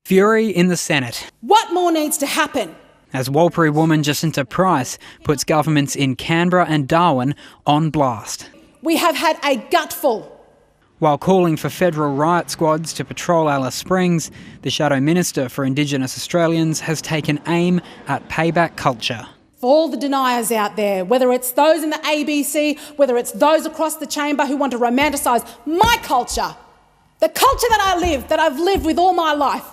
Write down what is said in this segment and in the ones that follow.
Fury in the Senate. What more needs to happen? As Warlpiri woman Jacinta Price puts governments in Canberra and Darwin on blast. We have had a gutful. While calling for federal riot squads to patrol Alice Springs, the Shadow Minister for Indigenous Australians has taken aim at payback culture. For all the deniers out there, whether it's those in the ABC, whether it's those across the chamber who want to romanticise my culture, the culture that I've lived with all my life,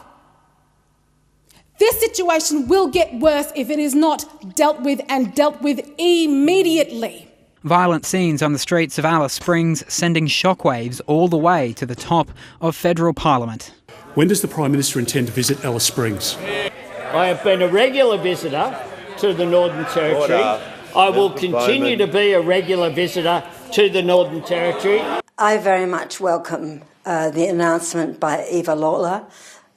this situation will get worse if it is not dealt with and dealt with immediately. Violent scenes on the streets of Alice Springs sending shockwaves all the way to the top of federal parliament. When does the Prime Minister intend to visit Alice Springs? I have been a regular visitor to the Northern Territory. I will continue to be a regular visitor to the Northern Territory. I very much welcome the announcement by Eva Lawler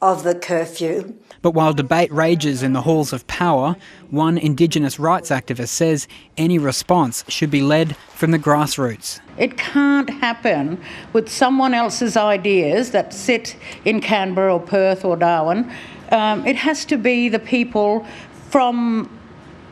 of the curfew. But while debate rages in the halls of power, one Indigenous rights activist says any response should be led from the grassroots. It can't happen with someone else's ideas that sit in Canberra or Perth or Darwin. It has to be the people from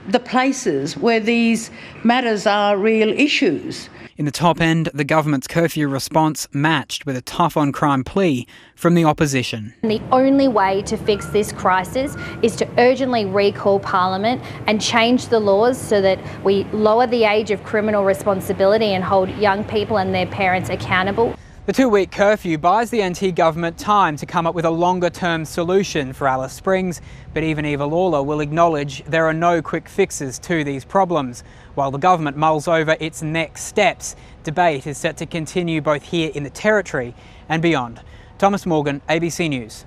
the places where these matters are real issues. In the top end, the government's curfew response matched with a tough-on-crime plea from the opposition. The only way to fix this crisis is to urgently recall Parliament and change the laws so that we lower the age of criminal responsibility and hold young people and their parents accountable. The 2-week curfew buys the NT government time to come up with a longer-term solution for Alice Springs, but even Eva Lawler will acknowledge there are no quick fixes to these problems. While the government mulls over its next steps, debate is set to continue both here in the Territory and beyond. Thomas Morgan, ABC News.